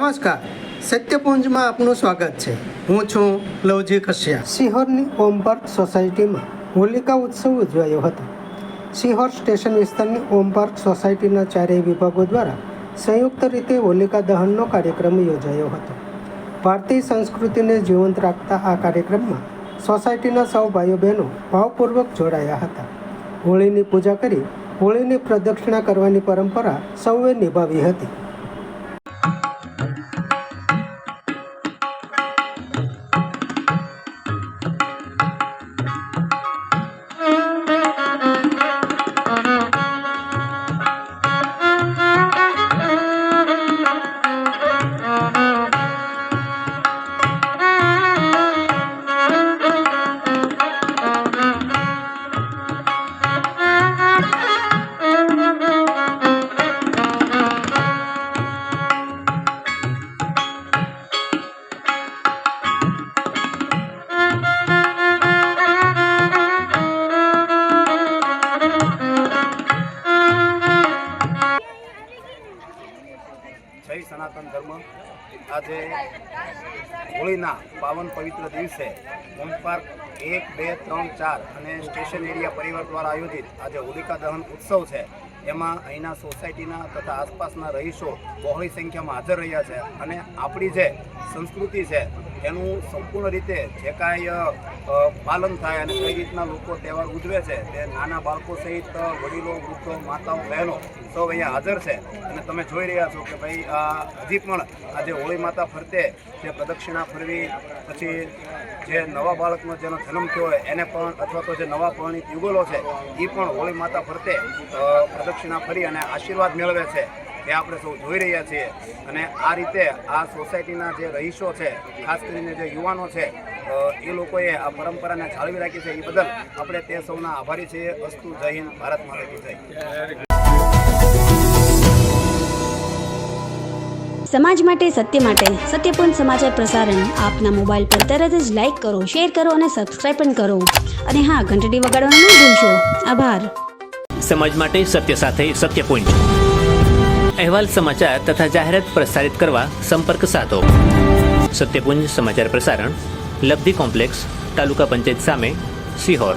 નમસ્કાર, સત્યપુંજમાં આપનું સ્વાગત છે। હું છું લવજી કશ્યા। સિહોરની ઓમ પાર્ક સોસાયટીમાં હોલિકા ઉત્સવ ઉજવાયો હતો। સિહોર સ્ટેશન વિસ્તારની ઓમ પાર્ક સોસાયટીના ચારેય વિભાગો દ્વારા સંયુક્ત રીતે હોલિકા દહનનો કાર્યક્રમ યોજાયો હતો। ભારતીય સંસ્કૃતિને જીવંત રાખતા આ કાર્યક્રમમાં સોસાયટીના સૌ ભાઈઓ બહેનો ભાવપૂર્વક જોડાયા હતા। હોળીની પૂજા કરી હોળીની પ્રદક્ષિણા કરવાની પરંપરા સૌએ નિભાવી હતી। જય સનાતન ધર્મ। આજે હોળીના પાવન પવિત્ર દિવસે ઓમ પાર્ક 1, 2, 3, 4 અને સ્ટેશન એરિયા પરિવાર દ્વારા આયોજિત આજે હોલિકા દહન ઉત્સવ છે। એમાં અહીંના સોસાયટીના તથા આસપાસના રહીશો બહોળી સંખ્યામાં હાજર રહ્યા છે અને આપણી જે સંસ્કૃતિ છે એનું સંપૂર્ણ રીતે જે કાંઈ પાલન થાય અને કઈ રીતના લોકો તહેવાર ઉજવે છે તે નાના બાળકો સહિત વડીલો, વૃદ્ધો, માતાઓ, બહેનો સૌ અહીંયા હાજર છે। અને તમે જોઈ રહ્યા છો કે ભાઈ હજી પણ આજે હોળી માતા ફરતે જે પ્રદક્ષિણા ફરવી, પછી જે નવા બાળકનો જેનો જન્મ થયો હોય એને પણ, અથવા તો જે નવા પરણિત યુગલો છે એ પણ હોળી માતા ફરતે પ્રદક્ષિણા ફરી અને આશીર્વાદ મેળવે છે, એ આપણે સૌ જોઈ રહ્યા છીએ। અને આ રીતે આ સોસાયટીના જે રહીશો છે, ખાસ કરીને જે યુવાનો છે, એ લોકોએ આ પરંપરાને જાળવી રાખી છે, એ બદલ આપણે તે સૌના આભારી છીએ। અસ્તુ, જય હિન્દ, ભારત માતા કી જય। સમાજ માટે, સત્ય માટે, સત્યપૂર્ણ સમાચાર પ્રસારણ આપના મોબાઈલ પર તરત જ લાઈક કરો, શેર કરો અને સબસ્ક્રાઈબ પણ કરો। અને હા, ઘંટડી વગાડવાનું ન ભૂલશો। આભાર। સમાજ માટે સત્ય સાથે સત્યપુંજ। અહેવાલ, સમાચાર તથા જાહેરાત પ્રસારિત કરવા સંપર્ક સાધો। સત્યપુંજ સમાચાર પ્રસારણ, લબ્ધિ કોમ્પ્લેક્સ, તાલુકા પંચાયત સામે, સિહોર।